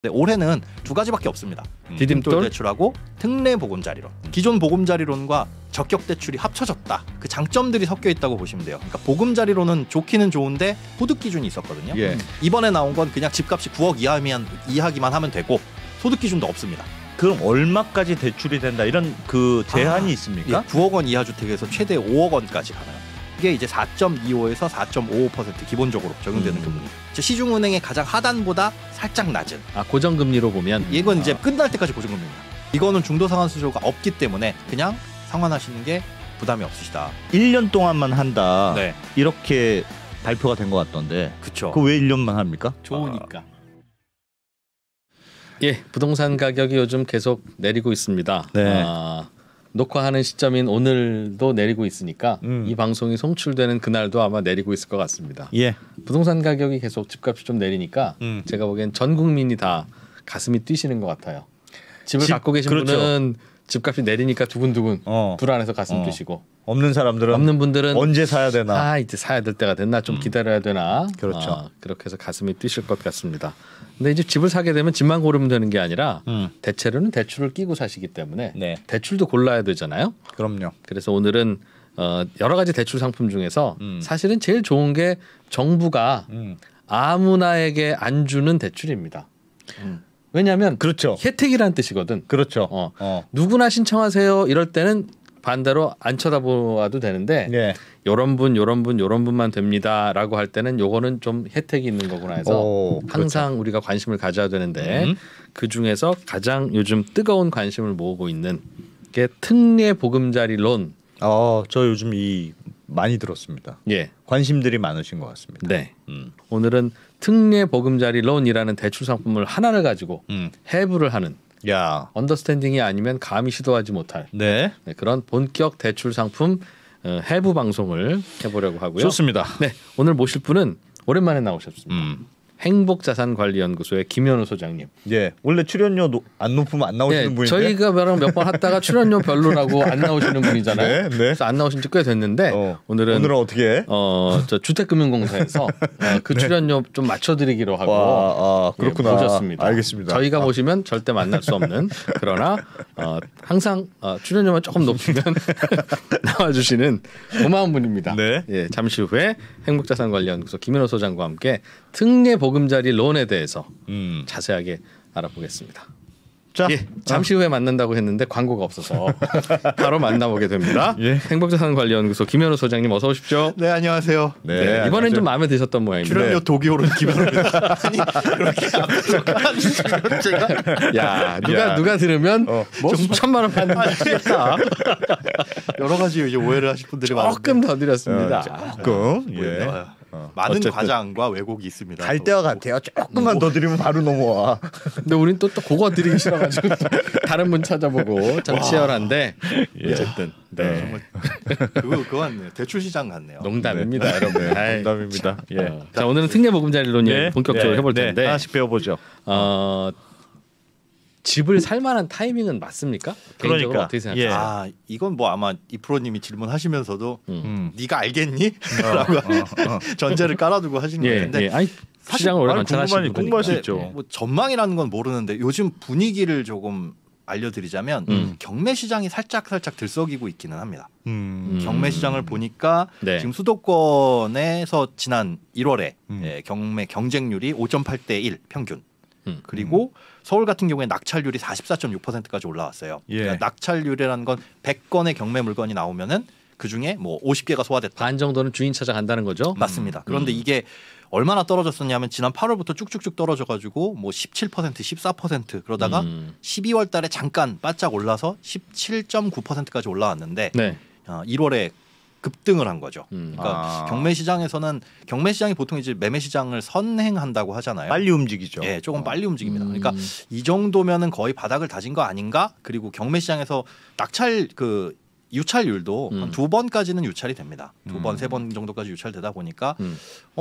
네, 올해는 두 가지밖에 없습니다. 디딤돌 대출하고 특례 보금자리론. 기존 보금자리론과 적격 대출이 합쳐졌다. 그 장점들이 섞여 있다고 보시면 돼요. 그러니까 보금자리론은 좋기는 좋은데 소득 기준이 있었거든요. 예. 이번에 나온 건 그냥 집값이 9억 이하기만 하면 되고 소득 기준도 없습니다. 그럼 얼마까지 대출이 된다 이런 그 제한이 있습니까? 예, 9억 원 이하 주택에서 최대 5억 원까지 가나요? 이게 이제 4.25에서 4.55% 기본적으로 적용되는 금리. 시중은행의 가장 하단보다 살짝 낮은. 고정금리로 보면 이건 이제 끝날 때까지 고정금리입니다. 이거는 중도상환수수료가 없기 때문에 그냥 상환하시는 게 부담이 없으시다. 1년 동안만 한다. 네. 이렇게 발표가 된 것 같던데. 그렇죠. 그 왜 1년만 합니까? 좋으니까. 예, 부동산 가격이 요즘 계속 내리고 있습니다. 네. 녹화하는 시점인 오늘도 내리고 있으니까 이 방송이 송출되는 그날도 아마 내리고 있을 것 같습니다. 예. 부동산 가격이 계속 집값이 좀 내리니까 제가 보기엔 전 국민이 다 가슴이 뛰시는 것 같아요. 집을 갖고 계신 그렇죠. 분은 집값이 내리니까 두근두근 불안해서 가슴 뛰시고 없는 사람들은 없는 분들은 언제 사야 되나? 이제 사야 될 때가 됐나 좀 기다려야 되나? 그렇죠. 그렇게 해서 가슴이 뛰실 것 같습니다. 근데 이제 집을 사게 되면 집만 고르면 되는 게 아니라 대체로는 대출을 끼고 사시기 때문에 네. 대출도 골라야 되잖아요. 그럼요. 그래서 오늘은 여러 가지 대출 상품 중에서 사실은 제일 좋은 게 정부가 아무나에게 안 주는 대출입니다. 왜냐하면 그렇죠. 혜택이라는 뜻이거든. 그렇죠. 누구나 신청하세요. 이럴 때는 반대로 안 쳐다보아도 되는데 네. 요런 분만 됩니다라고 할 때는 요거는 좀 혜택이 있는 거구나 해서 항상 그렇죠. 우리가 관심을 가져야 되는데 그 중에서 가장 요즘 뜨거운 관심을 모으고 있는 게 특례 보금자리 론. 저 요즘 많이 들었습니다. 예. 관심들이 많으신 것 같습니다. 네. 오늘은 특례 보금자리 론이라는 대출 상품을 하나를 가지고 해부를 하는 야. 언더스탠딩이 아니면 감히 시도하지 못할 네. 그런 본격 대출 상품 해부 방송을 해보려고 하고요. 좋습니다. 네, 오늘 모실 분은 오랜만에 나오셨습니다. 행복자산관리연구소의 김현우 소장님. 예. 원래 출연료 안 높으면 안 나오시는 분인데. 저희가 몇 번 했다가 출연료 별로라고 안 나오시는 분이잖아요. 네. 그래서 안 나오신 지 꽤 됐는데 오늘은 어떻게? 저 주택금융공사에서 그 출연료 좀 맞춰드리기로 하고 그렇구나. 모셨습니다. 알겠습니다. 저희가 모시면 절대 만날 수 없는 그러나 항상 출연료만 조금 높이면 나와주시는 고마운 분입니다. 네. 예, 잠시 후에 행복자산관리연구소 김현우 소장과 함께 특례 보금자리 론에 대해서 자세하게 알아보겠습니다. 자, 예, 잠시 후에 만난다고 했는데 광고가 없어서 바로 만나보게 됩니다. 예. 행복자산관리연구소 김현우 소장님 어서 오십시오. 네, 안녕하세요. 네, 이번엔 좀 마음에 드셨던 모양입니다. 출연료 독이 오른 김현우입니다. 아니 그렇게 앞에서 깔아주시면 제가 야, 누가 들으면 뭐 1,000만 원 받는다. 여러 가지 이제 오해를 하실 분들이 많은데 조금 더 드렸습니다. 조금. 예. 많은 어쨌든. 과장과 왜곡이 있습니다. 갈 때와 같아요. 조금만 더 드리면 바로 넘어와. 근데 우린 또 그거 드리기 싫어가지고 또 다른 분 찾아보고 참 치열한데 어쨌든 정말 그건 대출 시장 같네요. 농담입니다, 여러분. 농담입니다. 예. 자, 오늘은 특례 보금자리론이 예. 본격적으로 해볼 텐데 하나씩 배워보죠. 집을 살 만한 타이밍은 맞습니까? 개인적으로 그러니까. 어떻게 생각하세요? 이건 뭐 아마 이 프로님이 질문하시면서도 네가 알겠니? 라고 전제를 깔아두고 하시는 건데 아니, 시장을 오래 관찰하시는 공부할 수 분이니까. 있죠. 뭐 전망이라는 건 모르는데 요즘 분위기를 조금 알려드리자면 경매 시장이 살짝 들썩이고 있기는 합니다. 경매 시장을 보니까 네. 지금 수도권에서 지난 1월에 경매 경쟁률이 5.8대 1 평균. 그리고 서울 같은 경우에 낙찰률이 44.6%까지 올라왔어요. 예. 그러니까 낙찰률이라는 건 100건의 경매 물건이 나오면은 그 중에 뭐 50개가 소화됐다. 반 정도는 주인 찾아간다는 거죠? 맞습니다. 그런데 이게 얼마나 떨어졌었냐면 지난 8월부터 쭉쭉쭉 떨어져가지고 뭐 17%, 14% 그러다가 12월 달에 잠깐 바짝 올라서 17.9%까지 올라왔는데 네. 1월에 급등을 한 거죠. 그러니까 경매 시장이 보통 이제 매매 시장을 선행한다고 하잖아요. 빨리 움직이죠. 예, 조금 빨리 움직입니다. 그러니까 이 정도면은 거의 바닥을 다진 거 아닌가? 그리고 경매 시장에서 유찰률도 한 2번까지는 유찰이 됩니다. 2번, 3번 정도까지 유찰되다 보니까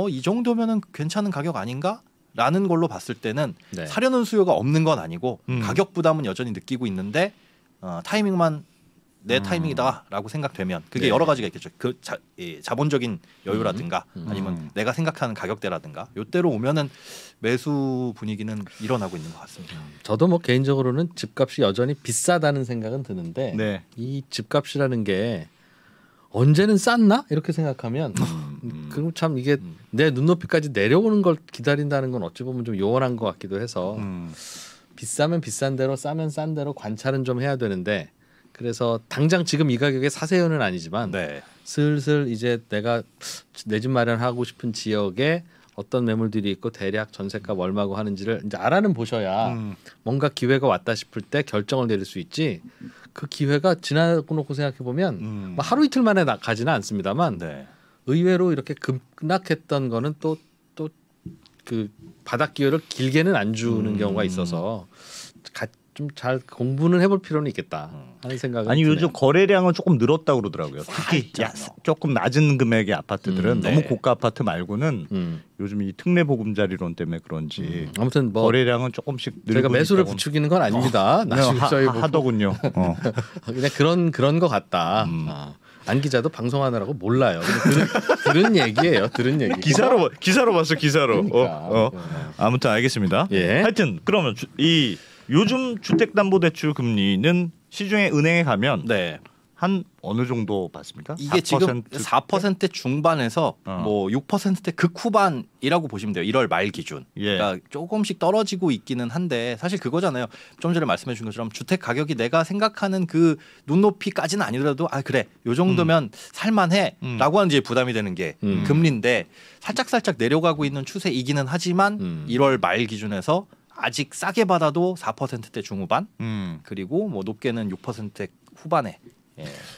이 정도면은 괜찮은 가격 아닌가? 라는 걸로 봤을 때는 네. 사려는 수요가 없는 건 아니고 가격 부담은 여전히 느끼고 있는데 타이밍만 내 타이밍이다라고 생각되면 그게 여러 가지가 있겠죠. 그 자본적인 여유라든가 아니면 내가 생각하는 가격대라든가 요때로 오면은 매수 분위기는 일어나고 있는 것 같습니다. 저도 뭐 개인적으로는 집값이 여전히 비싸다는 생각은 드는데 네. 이 집값이라는 게 언제는 쌌나 이렇게 생각하면 그럼 참 이게 내 눈높이까지 내려오는 걸 기다린다는 건 어찌 보면 좀 요원한 것 같기도 해서 비싸면 비싼 대로 싸면 싼 대로 관찰은 좀 해야 되는데 그래서 당장 지금 이 가격에 사세요는 아니지만 네. 슬슬 이제 내가 내 집 마련하고 싶은 지역에 어떤 매물들이 있고 대략 전세값 얼마고 하는지를 이제 알아는 보셔야 뭔가 기회가 왔다 싶을 때 결정을 내릴 수 있지. 그 기회가 지나고 놓고 생각해 보면 뭐 하루 이틀 만에 가지는 않습니다만 네. 의외로 이렇게 급락했던 거는 또 그 바닥 기회를 길게는 안 주는 경우가 있어서 좀 잘 공부는 해볼 필요는 있겠다 하는 생각은 아니 드네요. 요즘 거래량은 조금 늘었다고 그러더라고요. 특히 조금 낮은 금액의 아파트들은 네. 너무 고가 아파트 말고는 요즘 이 특례 보금자리론 때문에 그런지 아무튼 뭐 거래량은 조금씩 늘고 저희가 매수를 있다고 부추기는 건 아닙니다. 나중에 저희 뭐 하더군요. 그냥 그런 것 같다. 안 기자도 방송하느라고 몰라요. 들은 얘기예요. 들은 얘기. 기사로 봤어 기사로. 그러니까. 아무튼 알겠습니다. 예. 하여튼 그러면 이 요즘 주택담보대출 금리는 시중에 은행에 가면 네. 한 어느 정도 받습니까? 이게 4%? 지금 4% 중반에서 뭐 6%대 극후반이라고 보시면 돼요. 1월 말 기준. 예. 그러니까 조금씩 떨어지고 있기는 한데 사실 그거잖아요. 좀 전에 말씀해 주신 것처럼 주택 가격이 내가 생각하는 그 눈높이까지는 아니더라도 아 그래 요 정도면 살만해라고 하는 이제 부담이 되는 게 금리인데 살짝 내려가고 있는 추세이기는 하지만 1월 말 기준에서 아직 싸게 받아도 4%대 중후반 그리고 뭐 높게는 6%대 후반에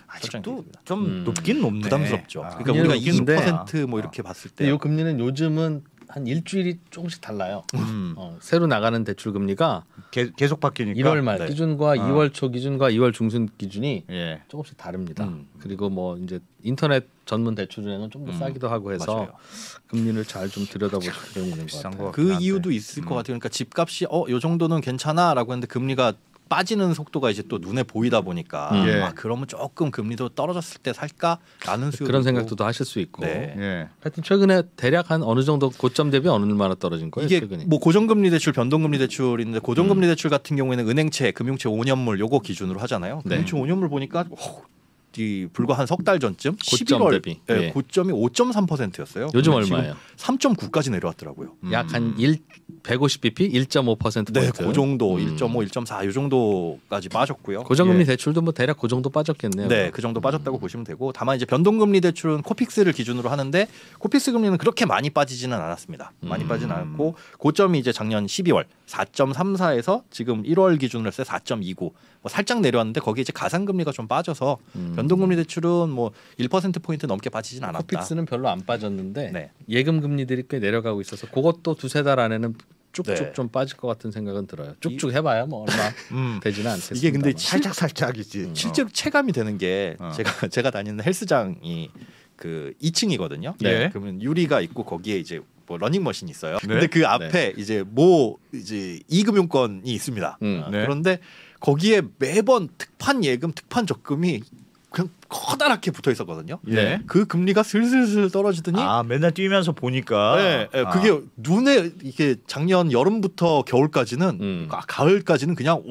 아직도 좀 높긴 높네. 부담스럽죠. 아, 그러니까 우리가 높긴데. 20%뭐 이렇게 봤을 때 이 금리는 요즘은 한 일주일이 조금씩 달라요. 새로 나가는 대출 금리가 계속 바뀌니까 1월 말 네. 기준과 2월 초 기준과 2월 중순 기준이 예. 조금씩 다릅니다. 그리고 뭐 이제 인터넷 전문 대출은행은 좀 더 싸기도 하고 해서 맞아요. 금리를 잘 좀 들여다볼 필요는 있는 것 비싼 같아요. 것 그 같긴 한데. 이유도 있을 것 같아요. 그러니까 집값이 요 정도는 괜찮아라고 했는데 금리가 빠지는 속도가 이제 또 눈에 보이다 보니까 예. 그러면 조금 금리도 떨어졌을 때 살까라는 수요 그런 생각도 또 하실 수 있고. 네. 예. 하여튼 최근에 대략 한 어느 정도 고점 대비 얼마나 떨어진 거예요? 이게 최근에? 뭐 고정금리 대출, 변동금리 대출인데 고정금리 대출 같은 경우에는 은행채, 금융채 5년물 요거 기준으로 하잖아요. 네. 금융채 5년물 보니까 이 불과 한 석 달 전쯤 고점 11월 대비. 예, 예. 고점이 5.3%였어요. 요즘 얼마예요? 3.9까지 내려왔더라고요. 약 한 150bp 1.5% 네, 포인트. 그 정도 1.5, 1.4 이 정도까지 빠졌고요. 고정금리 예. 대출도 뭐 대략 그 정도 빠졌겠네요. 네, 그 정도 빠졌다고 보시면 되고 다만 이제 변동금리 대출은 코픽스를 기준으로 하는데 코픽스 금리는 그렇게 많이 빠지지는 않았습니다. 많이 빠지는 않았고 고점이 이제 작년 12월 4.34에서 지금 1월 기준으로 했을 때 4.29. 뭐 살짝 내려왔는데 거기에 이제 가상금리가 좀 빠져서 변동금리 대출은 뭐 1% 포인트 넘게 빠지진 않았다. 코픽스는 별로 안 빠졌는데 네. 예금 금리들이 꽤 내려가고 있어서 그것도 두세 달 안에는 쭉쭉 네. 좀 빠질 것 같은 생각은 들어요. 쭉쭉 해봐야 뭐 얼마 되지는 않겠습니다. 이게 근데 살짝이지. 실제로 체감이 되는 게 어. 제가 다니는 헬스장이 그 2층이거든요. 네. 그러면 유리가 있고 거기에 이제 뭐 러닝머신이 있어요. 네. 근데 그 앞에 이제 이금융권이 있습니다. 네. 그런데 거기에 매번 특판 예금, 특판 적금이 그냥 커다랗게 붙어 있었거든요. 예. 그 금리가 슬슬 떨어지더니 아 맨날 뛰면서 보니까 네, 네, 그게 눈에 이게 작년 여름부터 겨울까지는 가을까지는 그냥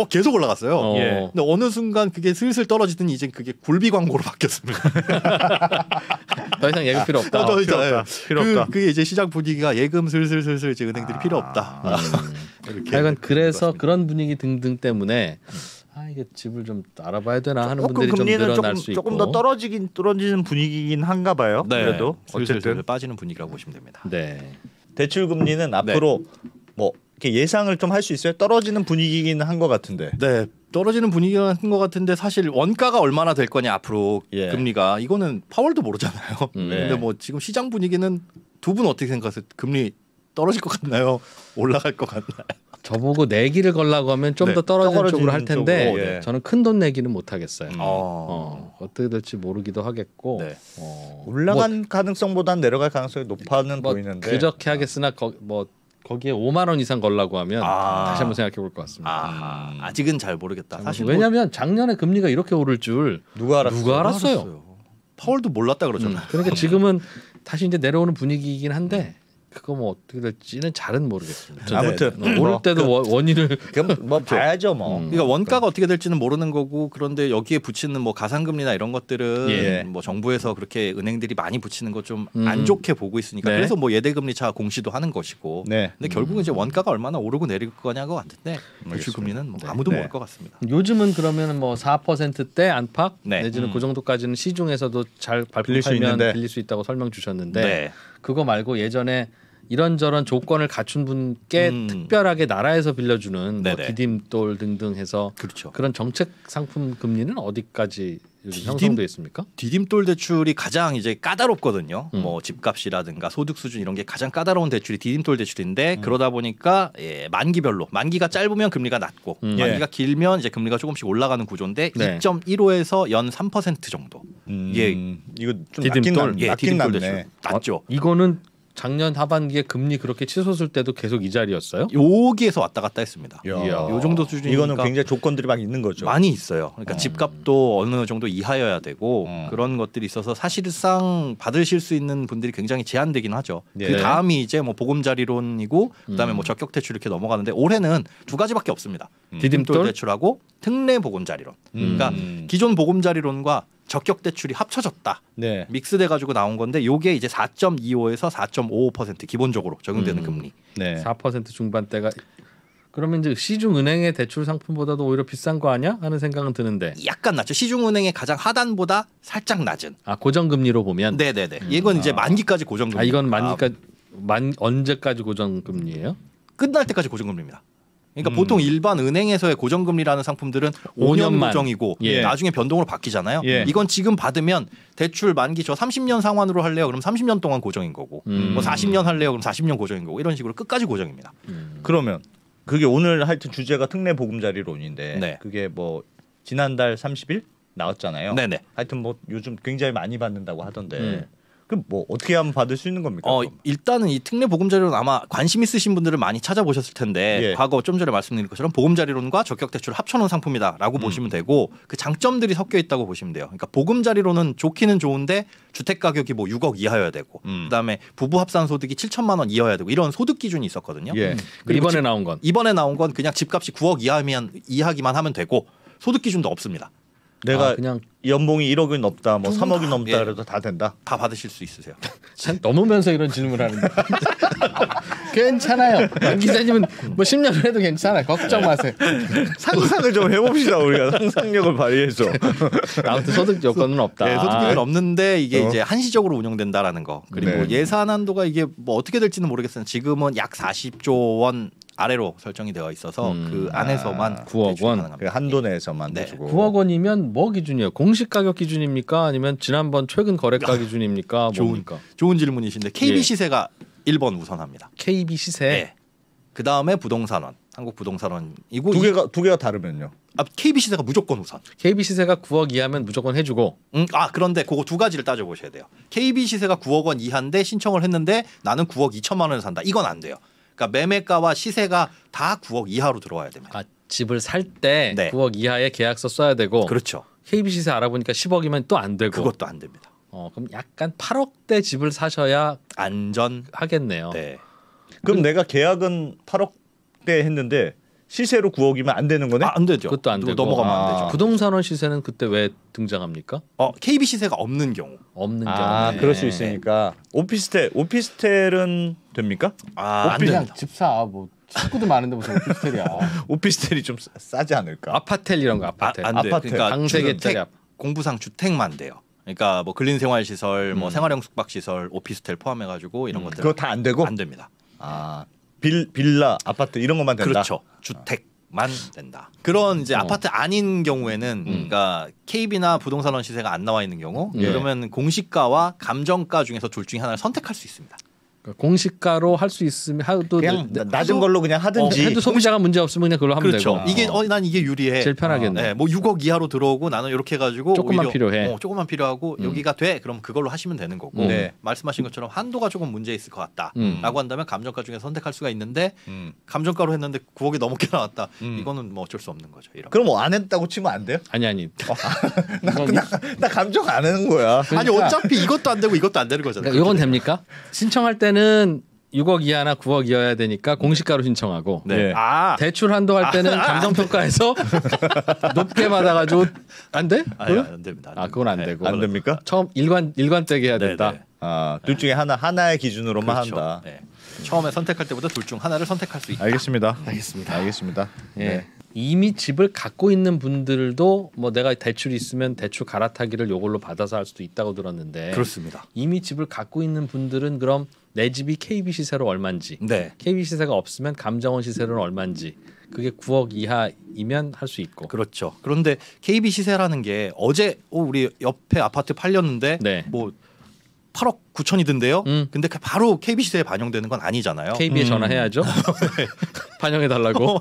계속 올라갔어요. 예. 근데 어느 순간 그게 슬슬 떨어지더니 이제 그게 굴비 광고로 바뀌었습니다. 더 이상 예금 필요 없다. 더 필요 이상, 없다. 필요 없다. 그게 이제 시장 분위기가 예금 슬슬 이제 은행들이 필요 없다. 이렇게 하여간 그래서 그렇습니다. 그런 분위기 등등 때문에 이게 집을 좀 알아봐야 되나 하는 조금 분들이 좀 금리는 늘어날 수 있고 조금 더 떨어지는 분위기긴 한가 봐요. 네, 그래도 슬슬 어쨌든 빠지는 분위기라고 보시면 됩니다. 네. 대출 금리는 앞으로 뭐 이렇게 예상을 좀 할 수 있어요. 떨어지는 분위기긴 한 것 같은데. 네, 떨어지는 분위기가 한 것 같은데 사실 원가가 얼마나 될 거냐 앞으로 예. 금리가 이거는 파월도 모르잖아요. 근데 뭐 지금 시장 분위기는 두 분 어떻게 생각하세요? 금리 떨어질 것 같나요? 올라갈 것 같나요? 저보고 내기를 걸라고 하면 좀 네, 더 떨어지는 떨어지는 쪽으로 할 텐데 쪽으로, 예. 저는 큰 돈 내기는 못 하겠어요. 어떻게 될지 모르기도 하겠고 네. 올라간 가능성보단 내려갈 가능성이 높아는 뭐 보이는데. 그렇게 하겠으나 거기에 5만 원 이상 걸라고 하면 다시 한번 생각해 볼 것 같습니다. 아직은 잘 모르겠다. 사실 왜냐하면 작년에 금리가 이렇게 오를 줄 누가 알았어요? 파월도 몰랐다 그러잖아요. 그러니까 지금은 다시 이제 내려오는 분위기이긴 한데 그거 뭐 어떻게 될지는 잘은 모르겠습니다. 아무튼 오를 때도 원인을 뭐 봐야죠 뭐. 그러니까 원가가 어떻게 될지는 모르는 거고 그런데 여기에 붙이는 뭐 가상금리나 이런 것들은 뭐 정부에서 그렇게 은행들이 많이 붙이는 거 좀 안 좋게 보고 있으니까 네. 그래서 뭐 예대금리 차 공시도 하는 것이고. 네. 근데 결국은 이제 원가가 얼마나 오르고 내릴 거냐고 같은데 대출금리는 뭐 아무도 모를 것 같습니다. 요즘은 그러면 뭐 4%대 안팎 네. 내지는 그 정도까지는 시중에서도 잘 빌릴 수 발품하면 있는데. 빌릴 수 있다고 설명 주셨는데 네. 그거 말고 예전에 이런저런 조건을 갖춘 분께 특별하게 나라에서 빌려주는 뭐 네네. 디딤돌 등등 해서 그렇죠. 그런 정책 상품 금리는 어디까지 요즘 형성돼 있습니까? 디딤돌 대출이 가장 이제 까다롭거든요. 뭐 집값이라든가 소득 수준 이런 게 가장 까다로운 대출이 디딤돌 대출인데 그러다 보니까 만기별로 만기가 짧으면 금리가 낮고 만기가 길면 이제 금리가 조금씩 올라가는 구조인데 네. 2.15에서 연 3% 정도. 이게 이거 좀 디딤돌? 낮긴 디딤돌 낮네. 대출 낮죠. 이거는 작년 하반기에 금리 그렇게 치솟을 때도 계속 이 자리였어요? 여기에서 왔다 갔다 했습니다. 이야. 요 정도 수준이니까 이거는 굉장히 조건들이 막 있는 거죠. 많이 있어요. 그러니까 집값도 어느 정도 이하여야 되고 그런 것들이 있어서 사실상 받으실 수 있는 분들이 굉장히 제한되긴 하죠. 네. 그 다음이 이제 뭐 보금자리론이고 그다음에 뭐 적격 대출 이렇게 넘어가는데 올해는 두 가지밖에 없습니다. 디딤돌 대출하고 특례 보금자리론. 그러니까 기존 보금자리론과 적격 대출이 합쳐졌다. 네. 믹스돼 가지고 나온 건데 요게 이제 4.25에서 4.55% 기본적으로 적용되는 금리. 네. 4% 중반대가 그러면 이제 시중 은행의 대출 상품보다도 오히려 비싼 거 아니야? 하는 생각은 드는데. 약간 낮죠. 시중은행의 가장 하단보다 살짝 낮은. 아 고정금리로 보면. 네네네. 이건 이제 만기까지 고정금리. 아 이건 만기까지 언제까지 고정금리예요? 끝날 때까지 고정금리입니다. 그러니까 보통 일반 은행에서의 고정금리라는 상품들은 5년 5년만. 고정이고 예. 나중에 변동으로 바뀌잖아요. 예. 이건 지금 받으면 대출 만기 저 30년 상환으로 할래요? 그럼 30년 동안 고정인 거고 뭐 40년 할래요? 그럼 40년 고정인 거고 이런 식으로 끝까지 고정입니다. 그러면 그게 오늘 하여튼 주제가 특례 보금자리론인데 네. 그게 뭐 지난달 30일 나왔잖아요. 네네. 하여튼 뭐 요즘 굉장히 많이 받는다고 하던데 그럼 뭐 어떻게 하면 받을 수 있는 겁니까? 그럼? 일단은 이 특례 보금자리론 아마 관심 있으신 분들은 많이 찾아보셨을 텐데 예. 과거 좀 전에 말씀드린 것처럼 보금자리론과 적격대출을 합쳐놓은 상품이다라고 보시면 되고 그 장점들이 섞여 있다고 보시면 돼요. 그러니까 보금자리론은 좋기는 좋은데 주택 가격이 뭐 6억 이하여야 되고 그다음에 부부 합산 소득이 7천만 원 이하여야 되고 이런 소득 기준이 있었거든요. 예. 그리고 이번에 나온 건 이번에 나온 건 그냥 집값이 9억 이하기만 하면 되고 소득 기준도 없습니다. 내가 그냥 연봉이 1억이 넘다 뭐 두분 3억이 다, 넘다 예. 그래도 다 된다. 다 받으실 수 있으세요. 참 넘으면서 이런 질문을 하는데 괜찮아요. 안 기자님은 뭐 10년을 해도 괜찮아요. 걱정 마세요. 상상을 좀 해봅시다 우리가 상상력을 발휘해서. 아무튼 소득 요건은 없다. 네, 소득 기준은 없는데 이게 이제 한시적으로 운영된다라는 거. 그리고 네. 예산 한도가 이게 뭐 어떻게 될지는 모르겠어요. 지금은 약 40조 원 아래로 설정이 되어 있어서 그 안에서만 9억 대출이 원. 가능합니다. 그 한도 내에서만 네. 해주고. 9억 원이면 뭐 기준이에요? 공시 가격 기준입니까? 아니면 지난번 최근 거래가 기준입니까? 뭡니까? 좋은 질문이신데 KB 예. 시세가 1번 우선합니다. KB 시세. 네. 그 다음에 부동산원, 한국 부동산원이고 두 개가 다르면요. KB 시세가 무조건 우선. KB 시세가 9억 이하면 무조건 해주고. 그런데 그거 두 가지를 따져 보셔야 돼요. KB 시세가 9억 원 이하인데 신청을 했는데 나는 9억 2천만 원에 산다. 이건 안 돼요. 그러니까 매매가와 시세가 다 9억 이하로 들어와야 됩니다. 아, 집을 살 때 네. 9억 이하의 계약서 써야 되고. 그렇죠. KB 시세 알아보니까 10억이면 또 안 되고. 그것도 안 됩니다. 그럼 약간 8억대 집을 사셔야 안전. 하겠네요. 네. 그럼 내가 계약은 8억대 했는데 시세로 9억이면 안 되는 거네? 안 되죠. 그것도 안 되고. 넘어가면 안 되죠. 부동산원 시세는 그때 왜 등장합니까? KB 시세가 없는 경우. 없는 경우에. 그럴 수 있으니까. 오피스텔은 됩니까? 안 그냥 됩니다. 집 사. 뭐 식구도 많은데 무슨 오피스텔이야. 오피스텔이 좀 싸지 않을까? 아파텔 이런 거 아파텔. 안 돼. 아파트. 그러니까 강세계짜리 주택, 아파트. 공부상 주택만 돼요. 그러니까 뭐 근린생활시설, 뭐 생활형 숙박시설, 오피스텔 포함해가지고 이런 것들 그거 다 안 되고? 안 됩니다. 아, 빌라, 아파트 이런 것만 된다. 그렇죠. 주택만 된다. 그런 이제 아파트 아닌 경우에는 그러니까 KB나 부동산원 시세가 안 나와 있는 경우 예. 그러면 공시가와 감정가 중에서 둘 중에 하나를 선택할 수 있습니다. 그러니까 공시가로 할 수 있으면 하도 그냥 낮은 걸로 그냥 하든지 해도 소비자가 문제 없으면 그냥 그걸로 하면 그렇죠. 되고. 이게 난 이게 유리해. 제일 편하겠네. 네, 뭐 6억 이하로 들어오고 나는 이렇게 해가지고 조금만 오히려, 필요해. 조금만 필요하고 여기가 돼. 그럼 그걸로 하시면 되는 거고. 네. 말씀하신 것처럼 한도가 조금 문제 있을 것 같다라고 한다면 감정가 중에 선택할 수가 있는데 감정가로 했는데 9억이 넘게 나왔다. 이거는 뭐 어쩔 수 없는 거죠. 이런. 그럼 뭐 안 했다고 치면 안 돼요? 아니. 나 감정 안 하는 거야. 아니 어차피 이것도 안 되고 이것도 안 되는 거잖아요. 그러니까 이건 됩니까? 신청할 때는 6억 이하나 9억 이하여야 되니까 공시가로 신청하고 네. 네. 대출 한도 할 때는 감정평가에서 높게 받아가지고 안 돼? 아니, 안 됩니다. 그건 안 네. 되고 안 됩니까? 처음 일관되게 해야 네, 된다. 네. 둘 중에 하나의 기준으로만 그렇죠. 한다. 네. 처음에 선택할 때보다 둘 중 하나를 선택할 수 있다. 알겠습니다. 알겠습니다. 예. 네. 이미 집을 갖고 있는 분들도 뭐 내가 대출이 있으면 대출 갈아타기를 요걸로 받아서 할 수도 있다고 들었는데 그렇습니다. 이미 집을 갖고 있는 분들은 그럼 내 집이 KB 시세로 얼마인지 네. KB 시세가 없으면 감정원 시세로는 얼마인지 그게 9억 이하이면 할 수 있고 그렇죠. 그런데 KB 시세라는 게 어제 우리 옆에 아파트 팔렸는데 네. 뭐 8억 9천이던데요. 근데 바로 KB 시세에 반영되는 건 아니잖아요. KB에 전화해야죠. 반영해 달라고.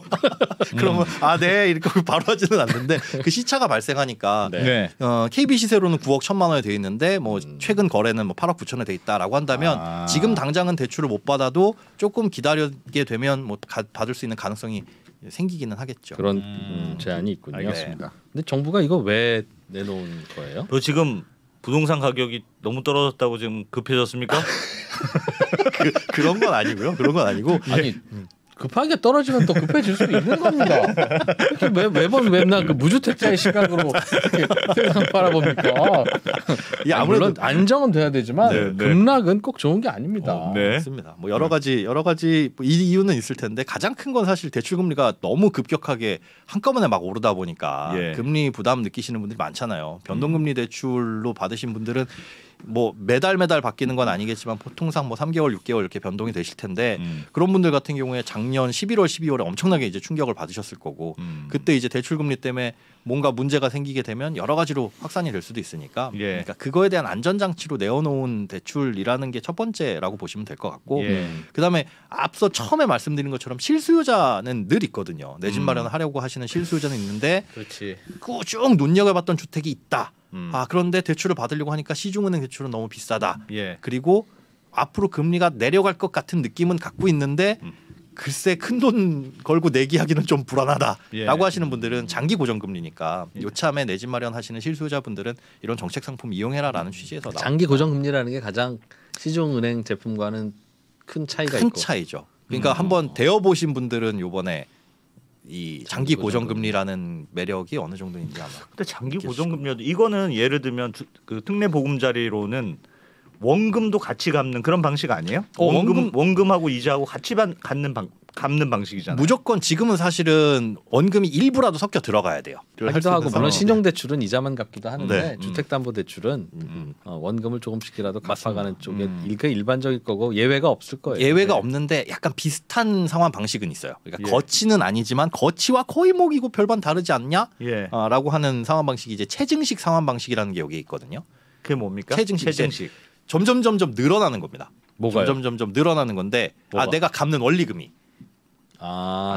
그러면 네 이렇게 바로 하지는 않는데 그 시차가 발생하니까 네. KB 시세로는 9억 1천만 원에 돼 있는데 뭐 최근 거래는 뭐 8억 9천에 돼 있다라고 한다면 지금 당장은 대출을 못 받아도 조금 기다리게 되면 뭐 받을 수 있는 가능성이 생기기는 하겠죠. 그런 제한이 있군요. 알겠습니다. 근데 정부가 이거 왜 내놓은 거예요? 너 지금 부동산 가격이 너무 떨어졌다고 지금 급해졌습니까? 그런 건 아니고요. 그런 건 아니고 아니 급하게 떨어지면 또 급해질 수 있는 겁니다. 이렇게 매번 맨날 그 무주택자의 시각으로 세상 바라봅니까? 물론 안정은 돼야 되지만 네, 네. 급락은 꼭 좋은 게 아닙니다. 네. 맞습니다. 뭐 여러 가지 뭐 이유는 있을 텐데 가장 큰 건 사실 대출 금리가 너무 급격하게 한꺼번에 막 오르다 보니까 예. 금리 부담 느끼시는 분들이 많잖아요. 변동금리 대출로 받으신 분들은 뭐 매달 바뀌는 건 아니겠지만 보통상 뭐 3개월, 6개월 이렇게 변동이 되실 텐데 그런 분들 같은 경우에 작년 11월, 12월에 엄청나게 이제 충격을 받으셨을 거고 그때 이제 대출 금리 때문에 뭔가 문제가 생기게 되면 여러 가지로 확산이 될 수도 있으니까 예. 그러니까 그거에 대한 안전장치로 내어놓은 대출이라는 게 첫 번째라고 보시면 될 것 같고 예. 그다음에 앞서 처음에 말씀드린 것처럼 실수요자는 늘 있거든요. 내 집 마련을 하려고 하시는 실수요자는 있는데 그렇지. 쭉 눈여겨봤던 주택이 있다. 그런데 대출을 받으려고 하니까 시중은행 대출은 너무 비싸다. 예. 그리고 앞으로 금리가 내려갈 것 같은 느낌은 갖고 있는데 글쎄 큰돈 걸고 내기하기는 좀 불안하다라고 예. 하시는 분들은 장기 고정금리니까 요참에 내 집 마련하시는 실수요자분들은 이런 정책 상품 이용해라라는 취지에서 장기 고정금리라는 게 가장 시중은행 제품과는 큰 차이가 큰 있고. 차이죠. 그러니까 한번 대어 보신 분들은 요번에 이 장기 고정금리라는 매력이 어느 정도인지 아마. 근데 장기 고정금리도 이거는 예를 들면 그 특례 보금자리로는 원금도 같이 갚는 그런 방식 아니에요? 원금하고 이자하고 같이 갚는 방식이잖아요. 무조건 지금은 사실은 원금이 일부라도 섞여 들어가야 돼요. 하기도 하고 물론 신용대출은 이자만 갚기도 하는데 네. 주택담보대출은 원금을 조금씩이라도 갚아가는 쪽에 일반적일 거고 예외가 없을 거예요. 예외가 네. 없는데 약간 비슷한 상환 방식은 있어요. 그러니까 예. 거치는 아니지만 거치와 거의 뭐이고 별반 다르지 않냐? 예. 라고 하는 상환 방식이 이제 체증식 상환 방식이라는 게 여기에 있거든요. 그게 뭡니까? 체증식. 점점 늘어나는 겁니다. 뭐가요? 점점 늘어나는 건데 뭐가? 내가 갚는 원리금이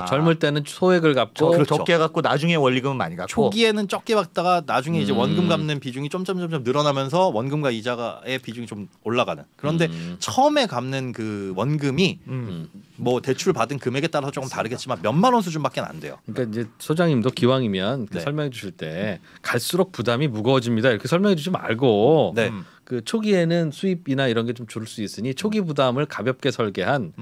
젊을 때는 소액을 갚고 그렇죠. 적게 갖고 나중에 원리금은 많이 갖고 초기에는 적게 받다가 나중에 이제 원금 갚는 비중이 점점 늘어나면서 원금과 이자의 비중이 좀 올라가는. 그런데 처음에 갚는 그 원금이 뭐 대출 받은 금액에 따라서 조금 다르겠지만 몇만 원 수준밖에 안 돼요. 그러니까 이제 소장님도 기왕이면 네. 설명해 주실 때 갈수록 부담이 무거워집니다. 이렇게 설명해 주지 말고 네. 그 초기에는 수입이나 이런 게 좀 줄을 수 있으니 초기 부담을 가볍게 설계한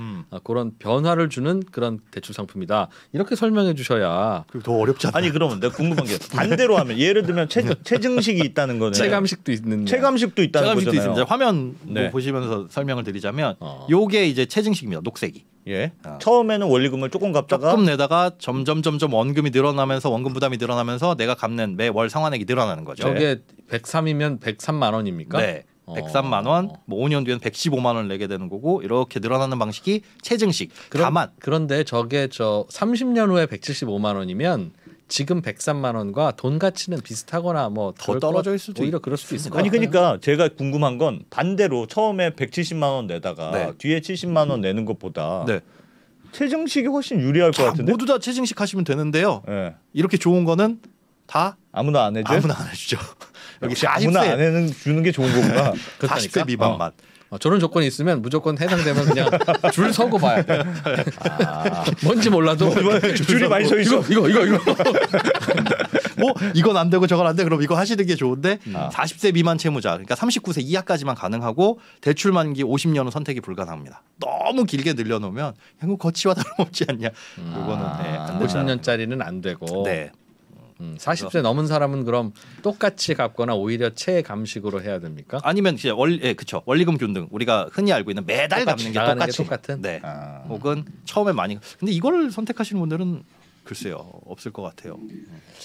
그런 변화를 주는 그런 대출 상품이다. 이렇게 설명해 주셔야 그리고 더 어렵지 않아요? 아니 그러면 내가 궁금한 게 반대로 하면 예를 들면 체증식이 있다는 거는 체감식도 있는데 체감식도 있다는 체감식도 거잖아요. 있습니다. 화면 네. 보시면서 설명을 드리자면 요게 이제 체증식입니다. 녹색이. 예. 처음에는 원리금을 조금 갚다가 조금 내다가 점점 원금이 늘어나면서 원금 부담이 늘어나면서 내가 갚는 매월 상환액이 늘어나는 거죠. 저게 103이면 103만 원입니까? 네. 103만 원, 뭐 5년 뒤에는 115만 원을 내게 되는 거고 이렇게 늘어나는 방식이 체증식. 다만 그런데 저게 30년 후에 175만 원이면 지금 103만 원과 돈 가치는 비슷하거나 뭐 더 떨어져 있을 수도 오히려 그럴 수도 있을 것 아니 같아요. 그러니까 제가 궁금한 건 반대로 처음에 170만 원 내다가 네. 뒤에 70만 원 내는 것보다 네. 최정식이 훨씬 유리할 것 같은데. 모두 다 최증식 하시면 되는데요. 예. 이렇게 좋은 거는 다 아무나 안 해줘. 아무나 안 해주죠. 여기 역시 아무나 안 해는 주는 게 좋은 거구나. 40세 미만만. 저런 조건이 있으면 무조건 해당되면 그냥 줄 서고 봐야 돼. 뭔지 몰라도 줄이 많이 서 있어. 이거. 뭐 이건 안 되고 저건 안 돼. 그럼 이거 하시는 게 좋은데 음. 40세 미만 채무자 그러니까 39세 이하까지만 가능하고 대출 만기 50년은 선택이 불가능합니다. 너무 길게 늘려놓으면 그거 거치와 다름없지 않냐. 이거는 안 된다. 50년짜리는 안 되고 네. 40세 넘은 사람은 그럼 똑같이 갚거나 오히려 체감식으로 해야 됩니까? 아니면 그냥 그쵸 원리금 균등 우리가 흔히 알고 있는 매달 갚는 게 나가는 게 똑같이 똑같은? 네. 아. 혹은 처음에 많이 근데 이걸 선택하시는 분들은 글쎄요 없을 것 같아요.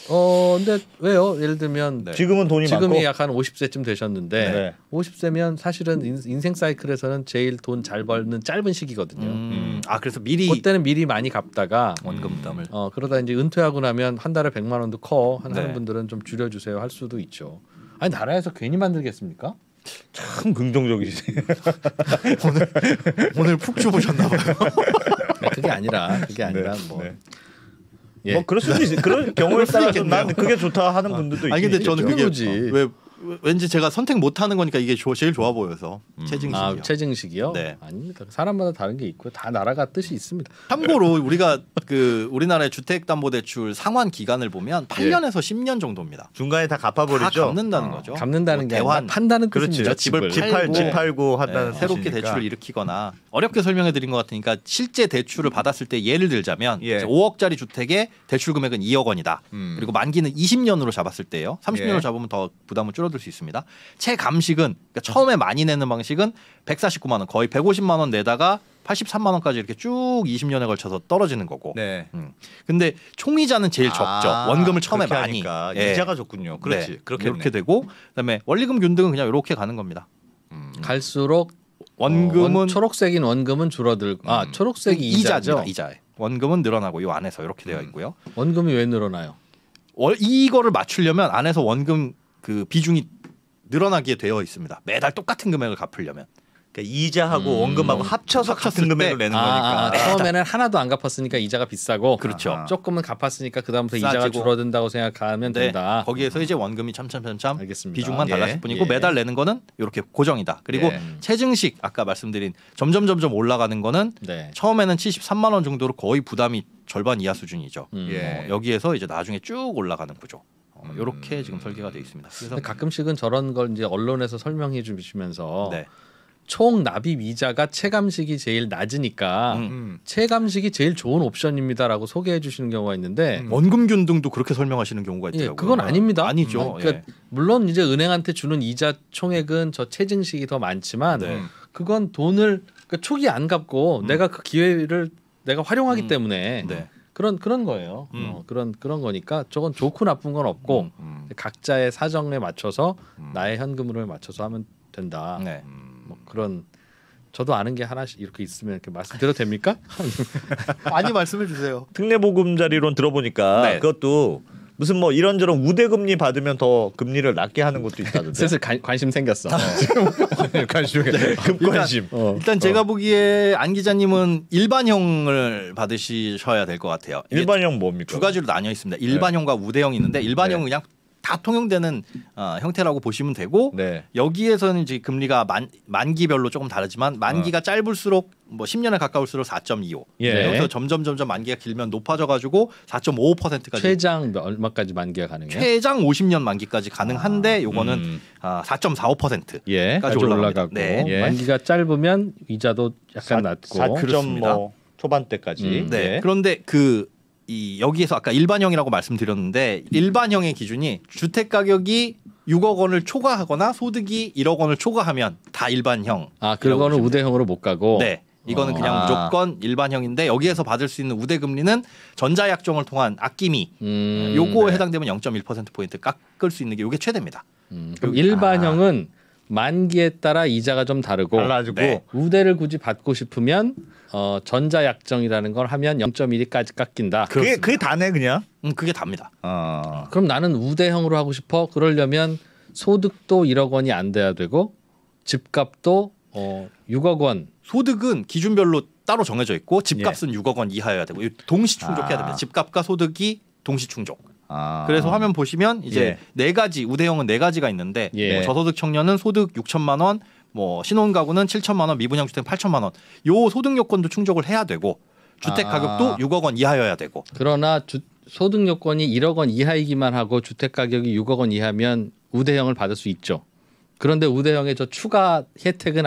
근데 왜요? 예를 들면 네. 지금은 돈이 지금이 많고. 약한 50세쯤 되셨는데 네. 50세면 사실은 인생 사이클에서는 제일 돈 잘 벌는 짧은 시기거든요. 그래서 미리 그때는 미리 많이 갚다가 원금 부담을 그러다 이제 은퇴하고 나면 한 달에 100만 원도 하는 네. 분들은 좀 줄여주세요 할 수도 있죠. 아니 나라에서 괜히 만들겠습니까? 참 긍정적이지. 오늘 푹 주무셨나 봐요. 그게 아니라 뭐 네. 예. 뭐 그럴 수도 있어. 그런 경우에 그럴 수도 따라서 있겠네요. 난 그게 좋다 하는 분들도 아니 근데 있겠죠. 저는 그게 거지. 왠지 제가 선택 못 하는 거니까 이게 제일 좋아 보여서 체증식이요. 체증식이요? 네. 아닙니다. 사람마다 다른 게 있고 다 나라가 뜻이 있습니다. 참고로 우리가 우리나라의 주택담보대출 상환 기간을 보면 8년에서 10년 정도입니다. 중간에 다 다 갚아버리죠. 갚는다는 거죠. 갚는다는 게 대환. 아니라 판다는 그렇지. 뜻입니다. 집을 집 팔고 한다는 네, 새롭게 뜻이니까. 대출을 일으키거나 어렵게 설명해 드린 것 같으니까 실제 대출을 받았을 때 예를 들자면 예. 5억짜리 주택의 대출 금액은 2억 원이다. 그리고 만기는 20년으로 잡았을 때요. 30년으로 예. 잡으면 더 부담을 줄어들 수 있습니다. 채감식은 그러니까 처음에 많이 내는 방식은 149만 원 거의 150만 원 내다가 83만 원까지 이렇게 쭉 20년에 걸쳐서 떨어지는 거고. 네. 근데 총이자는 제일 적죠. 원금을 처음에 그렇게 많이. 하니까 예. 이자가 좋군요. 그렇지. 네. 그렇게 이렇게 되고 그다음에 원리금 균등은 그냥 이렇게 가는 겁니다. 갈수록 원금은 초록색인 원금은 줄어들고 초록색이 이자죠. 이자에 원금은 늘어나고 이 안에서 이렇게 되어 있고요. 원금이 왜 늘어나요? 이거를 맞추려면 안에서 원금 그 비중이 늘어나게 되어 있습니다. 매달 똑같은 금액을 갚으려면. 그러니까 이자하고 원금하고 합쳐서 같은 합쳤을 금액을 때- 내는 거니까. 처음에는 하나도 안 갚았으니까 이자가 비싸고 그렇죠. 아하. 조금은 갚았으니까 그다음부터 이자가 싸지고. 줄어든다고 생각하면 네, 된다. 거기에서 이제 원금이 참참참참 알겠습니다. 비중만 예, 달랐을 뿐이고 예. 매달 내는 거는 이렇게 고정이다. 그리고 예. 체증식 아까 말씀드린 점점 올라가는 거는 네. 처음에는 73만 원 정도로 거의 부담이 절반 이하 수준이죠. 예. 여기에서 이제 나중에 쭉 올라가는 구조. 이렇게 지금 설계가 되어 있습니다. 그래서 근데 가끔씩은 저런 걸 이제 언론에서 설명해 주시면서 네. 총 납입 이자가 체감식이 제일 낮으니까 체감식이 제일 좋은 옵션입니다라고 소개해 주시는 경우가 있는데 원금 균등도 그렇게 설명하시는 경우가 예, 있더라고요. 그건 아닙니다. 아니죠. 그러니까 예. 물론 이제 은행한테 주는 이자 총액은 저 체증식이 더 많지만 네. 그건 돈을 그러니까 초기 안 갚고 내가 그 기회를 내가 활용하기 때문에 네. 그런 거예요. 그런 거니까 저건 좋고 나쁜 건 없고 각자의 사정에 맞춰서 나의 현금으로 맞춰서 하면 된다. 네. 뭐 그런 저도 아는 게 하나씩 이렇게 있으면 이렇게 말씀드려도 됩니까? 많이 말씀해 주세요. 특례보금자리론 들어보니까 네. 그것도 무슨 뭐 이런저런 우대금리 받으면 더 금리를 낮게 하는 것도 있다던데. 슬슬 관심 생겼어. 관심. 급관심. 일단 제가 보기에 안 기자님은 일반형을 받으셔야 될 것 같아요. 이게 일반형 뭡니까? 두 가지로 나뉘어 있습니다. 일반형과 우대형이 있는데 일반형은 네. 그냥 다 통용되는 형태라고 보시면 되고 네. 여기에서는 이제 금리가 만기별로 조금 다르지만 만기가 짧을수록 뭐 10년에 가까울수록 4.25. 예. 여기서 점점 만기가 길면 높아져가지고 4.55%까지. 최장 얼마까지 만기가 가능해요? 최장 50년 만기까지 가능한데 요거는 4.45%까지 예. 까지 올라갑니다. 올라가고 네. 예. 만기가 짧으면 이자도 약간 낮고 4점 뭐 초반대까지. 네. 예. 그런데 여기에서 아까 일반형이라고 말씀드렸는데 일반형의 기준이 주택 가격이 6억 원을 초과하거나 소득이 1억 원을 초과하면 다 일반형. 그거는 우대형으로 못 가고 네. 이거는 그냥 무조건 일반형인데 여기에서 받을 수 있는 우대 금리는 전자약정을 통한 아낌이 요거에 해당되면 0.1% 포인트 깎을 수 있는 게 이게 최대입니다. 그럼 일반형은 만기에 따라 이자가 좀 다르고 달라지고 네. 우대를 굳이 받고 싶으면 전자약정이라는 걸 하면 0.1까지 깎인다. 그게 다네 그냥. 그게 답니다. 그럼 나는 우대형으로 하고 싶어. 그러려면 소득도 1억 원이 안 돼야 되고 집값도 6억 원. 소득은 기준별로 따로 정해져 있고 집값은 6억 원 이하여야 되고 동시 충족해야 됩니다. 집값과 소득이 동시 충족. 그래서 화면 보시면 이제 네 가지 우대형은 네 가지가 있는데 뭐 저소득 청년은 소득 6천만 원, 뭐 신혼가구는 7천만 원, 미분양 주택 8천만 원. 요 소득 요건도 충족을 해야 되고 주택 가격도 6억 원 이하여야 되고. 그러나 소득 요건이 1억 원 이하이기만 하고 주택 가격이 6억 원 이하면 우대형을 받을 수 있죠. 그런데 우대형의 저 추가 혜택은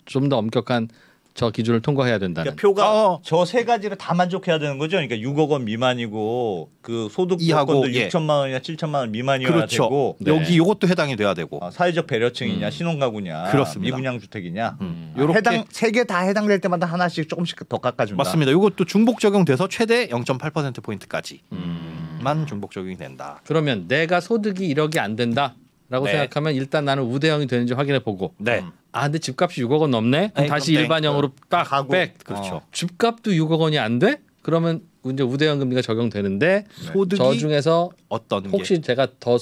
좀 더 엄격한 저 기준을 통과해야 된다는. 그러니까 표가 저 세 가지를 다 만족해야 되는 거죠. 그러니까 6억 원 미만이고 그 소득 조건도 6천만 원이나 7천만 원 미만이어야 그렇죠. 되고 여기 요것도 해당이 돼야 되고. 사회적 배려층이냐 신혼가구냐 그렇습니다. 미분양 주택이냐 요렇게 해당 세 개 다 해당될 때마다 하나씩 조금씩 더 깎아준다. 맞습니다. 이것도 중복 적용돼서 최대 0.8% 포인트까지만 중복 적용이 된다. 그러면 내가 소득이 1억이 안 된다라고 네. 생각하면 일단 나는 우대형이 되는지 확인해 보고. 네. 근데 집값이 6억 원 넘네. 그럼 다시 그럼 일반형으로 딱 가고. 백. 그렇죠. 집값도 6억 원이 안 돼? 그러면 이제 우대형 금리가 적용되는데 소득이 저 중에서 어떤 혹시 게 제가 더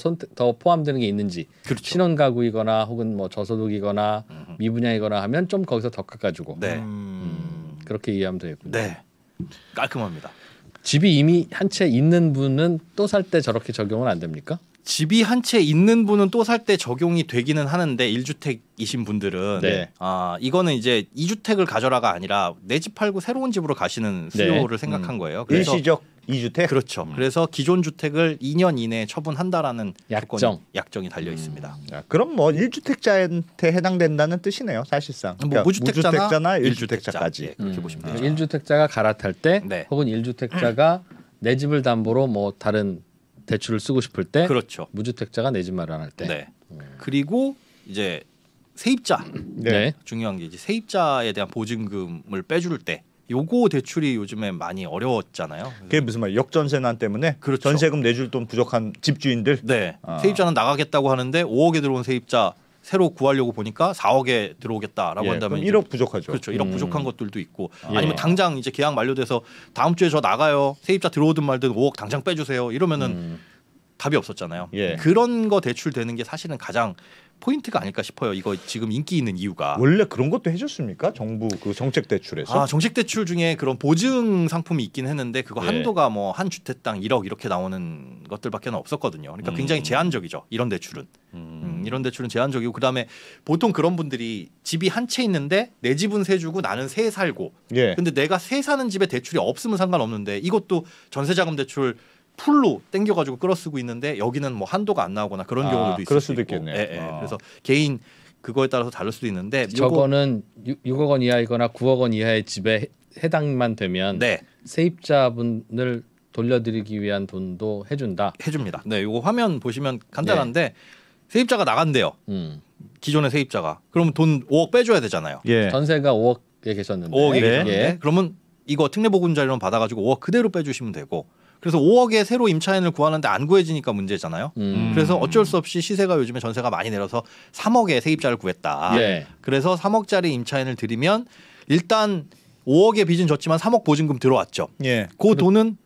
포함되는 게 있는지 그렇죠. 신혼가구이거나 혹은 뭐 저소득이거나 미분양이거나 하면 좀 거기서 더 깎아주고 네. 그렇게 이해하면 되겠군요. 네. 깔끔합니다. 집이 이미 한 채 있는 분은 또 살 때 저렇게 적용은 안 됩니까? 집이 한 채 있는 분은 또 살 때 적용이 되기는 하는데 1주택이신 분들은 네. 이거는 이제 2주택을 가져라가 아니라 내 집 팔고 새로운 집으로 가시는 수요를 생각한 거예요. 그래서 일시적 2주택. 그렇죠. 그래서 기존 주택을 2년 이내에 처분한다라는 약정. 약정이 달려 있습니다. 그럼 뭐 1주택자한테 해당된다는 뜻이네요. 사실상. 뭐 무주택자나 1주택자까지. 예, 그렇게 보시면 되죠. 1주택자가 갈아탈 때 네. 혹은 1주택자가 내 집을 담보로 뭐 다른 대출을 쓰고 싶을 때 그렇죠. 무주택자가 내 집 마련할 때. 네. 그리고 이제 세입자 네. 중요한 게 이제 세입자에 대한 보증금을 빼줄 때 요거 대출이 요즘에 많이 어려웠잖아요. 그게 무슨 말 역전세난 때문에 그렇죠. 전세금 내줄 돈 부족한 집주인들. 네. 세입자는 나가겠다고 하는데 5억에 들어온 세입자 새로 구하려고 보니까 4억에 들어오겠다라고 한다면 그럼 이제 1억 부족하죠. 그렇죠. 1억 부족한 것들도 있고 예. 아니면 당장 이제 계약 만료돼서 다음 주에 저 나가요. 세입자 들어오든 말든 5억 당장 빼주세요. 이러면은 답이 없었잖아요. 예. 그런 거 대출되는 게 사실은 가장 포인트가 아닐까 싶어요. 이거 지금 인기 있는 이유가. 원래 그런 것도 해줬습니까? 정부 그 정책 대출에서. 정책 대출 중에 그런 보증 상품이 있긴 했는데 그거 예. 한도가 뭐 한 주택당 1억 이렇게 나오는 것들밖에 없었거든요. 그러니까 굉장히 제한적이죠. 이런 대출은. 이런 대출은 제한적이고 그다음에 보통 그런 분들이 집이 한 채 있는데 내 집은 세 주고 나는 세 살고. 예. 근데 내가 세 사는 집에 대출이 없으면 상관없는데 이것도 전세자금 대출 풀로 땡겨가지고 끌어쓰고 있는데 여기는 뭐 한도가 안 나오거나 그런 경우도 있을 그럴 수 수도 있고. 있겠네요. 예, 예. 그래서 개인 그거에 따라서 다를 수도 있는데 저거는 6억 원 이하이거나 9억 원 이하의 집에 해당만 되면 네. 세입자분을 돌려드리기 위한 돈도 해준다. 해줍니다. 네, 이거 화면 보시면 간단한데 세입자가 나간대요. 기존의 세입자가. 그럼 돈 5억 빼줘야 되잖아요. 예. 전세가 5억에 계셨는데 5억에 네. 계셨는데 예. 그러면 이거 특례보금자리론 받아가지고 5억 그대로 빼주시면 되고 그래서 5억에 새로 임차인을 구하는데 안 구해지니까 문제잖아요. 그래서 어쩔 수 없이 시세가 요즘에 전세가 많이 내려서 3억에 세입자를 구했다. 예. 그래서 3억짜리 임차인을 드리면 일단 5억의 빚은 졌지만 3억 보증금 들어왔죠. 예. 그 돈은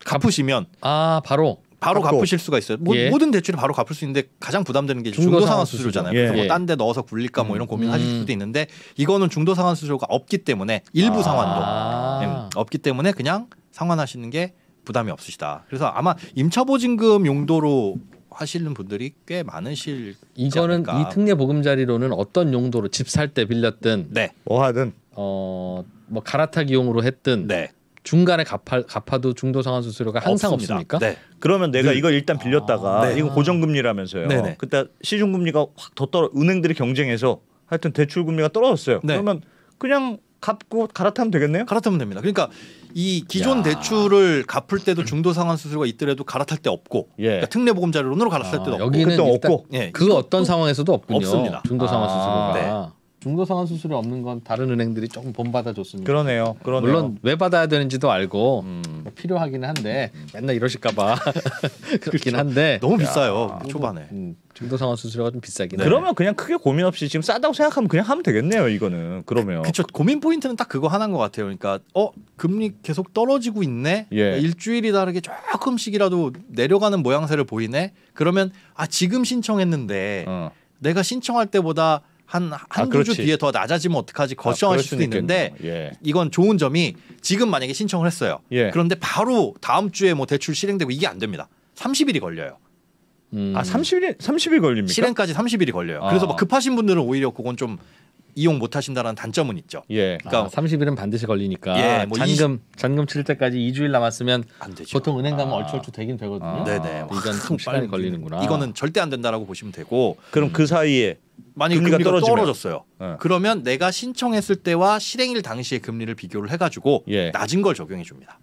갚으시면 바로 바로 갚고. 갚으실 수가 있어요. 예. 모든 대출이 바로 갚을 수 있는데 가장 부담되는 게 중도상환 중도상환 수수료잖아요. 수수료. 그래서 예. 뭐 딴 데 넣어서 굴릴까 뭐 이런 고민하실 수도 있는데 이거는 중도상환 수수료가 없기 때문에 일부 상환도 없기 때문에 그냥 상환하시는 게 부담이 없으시다. 그래서 아마 임차보증금 용도로 하시는 분들이 꽤 많으실 이거는 이 특례 보금자리로는 어떤 용도로 집 살 때 빌렸든 네, 뭐 하든 뭐 갈아타기용으로 했든 네, 중간에 갚아도 중도상환 수수료가 항상 없습니다. 없습니까? 네, 그러면 내가 이걸 일단 빌렸다가 네. 이거 고정금리라면서요. 네네. 그때 시중금리가 확 더 떨어 은행들이 경쟁해서 하여튼 대출금리가 떨어졌어요. 네. 그러면 그냥 갚고 갈아타면 되겠네요. 갈아타면 됩니다. 그러니까 이 기존 야. 대출을 갚을 때도 중도상환 수수료가 있더라도 갈아탈 때 없고 예. 그러니까 특례보금자리론으로 갈아탈 때도 없고 여기는 그때 일단 없고. 예, 그 어떤 상황에서도 없군요. 없습니다. 중도상환 수수료가. 네. 중도 상환 수수료 없는 건 다른 은행들이 조금 본받아 줬습니다. 그러네요. 물론 왜 받아야 되는지도 알고 뭐 필요하기는 한데 맨날 이러실까봐 그렇긴 한데 너무 비싸요 초반에. 중도 상환 수수료가 좀 비싸긴. 그러면 그냥 크게 고민 없이 지금 싸다고 생각하면 그냥 하면 되겠네요. 이거는 그러면. 그렇죠. 고민 포인트는 딱 그거 하나인 것 같아요. 그러니까 금리 계속 떨어지고 있네. 예. 일주일이 다르게 조금씩이라도 내려가는 모양새를 보이네. 그러면 지금 신청했는데 내가 신청할 때보다 한두 주 뒤에 더 낮아지면 어떡하지 걱정하실 수도 있는데 예. 이건 좋은 점이 지금 만약에 신청을 했어요. 예. 그런데 바로 다음 주에 뭐 대출 실행되고 이게 안 됩니다. 30일이 걸려요. 30일 걸립니까? 실행까지 30일이 걸려요. 그래서 뭐 급하신 분들은 오히려 그건 좀 이용 못 하신다는 단점은 있죠. 예. 그러니까 30일은 반드시 걸리니까 예, 뭐 잔금 칠 때까지 2주일 남았으면 안 되죠. 보통 은행 가면 얼추 되긴 되거든요. 네네. 이건 좀 시간이 걸리는구나. 이거는 절대 안 된다라고 보시면 되고 그럼 그 사이에 만약에 금리가 떨어졌어요. 그러면 내가 신청했을 때와 실행일 당시의 금리를 비교를 해가지고 예. 낮은 걸 적용해 줍니다.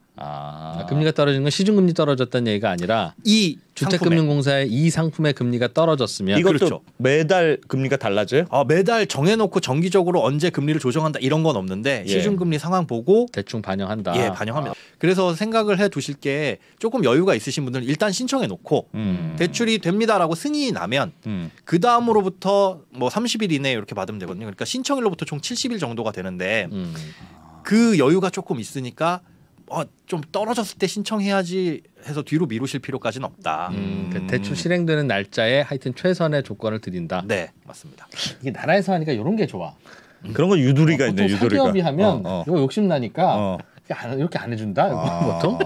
금리가 떨어지는 건 시중금리 떨어졌다는 얘기가 아니라 이 주택금융공사의 이 상품의 금리가 떨어졌으면 이것도 그렇죠. 매달 금리가 달라져요? 매달 정해놓고 정기적으로 언제 금리를 조정한다 이런 건 없는데 예. 시중금리 상황 보고 대충 반영한다. 예, 반영합니다. 그래서 생각을 해 두실 게 조금 여유가 있으신 분들은 일단 신청해 놓고 대출이 됩니다라고 승인이 나면 그 다음으로부터 뭐 30일 이내에 이렇게 받으면 되거든요. 그러니까 신청일로부터 총 70일 정도가 되는데 그 여유가 조금 있으니까 좀 떨어졌을 때 신청해야지 해서 뒤로 미루실 필요까지는 없다. 그 대출 실행되는 날짜에 하여튼 최선의 조건을 드린다. 네, 맞습니다. 이게 나라에서 하니까 이런 게 좋아. 그런 거 유두리가 있네. 보통 유두리가. 사기업이 하면 이거 욕심 나니까 이렇게 안 해준다. 보통.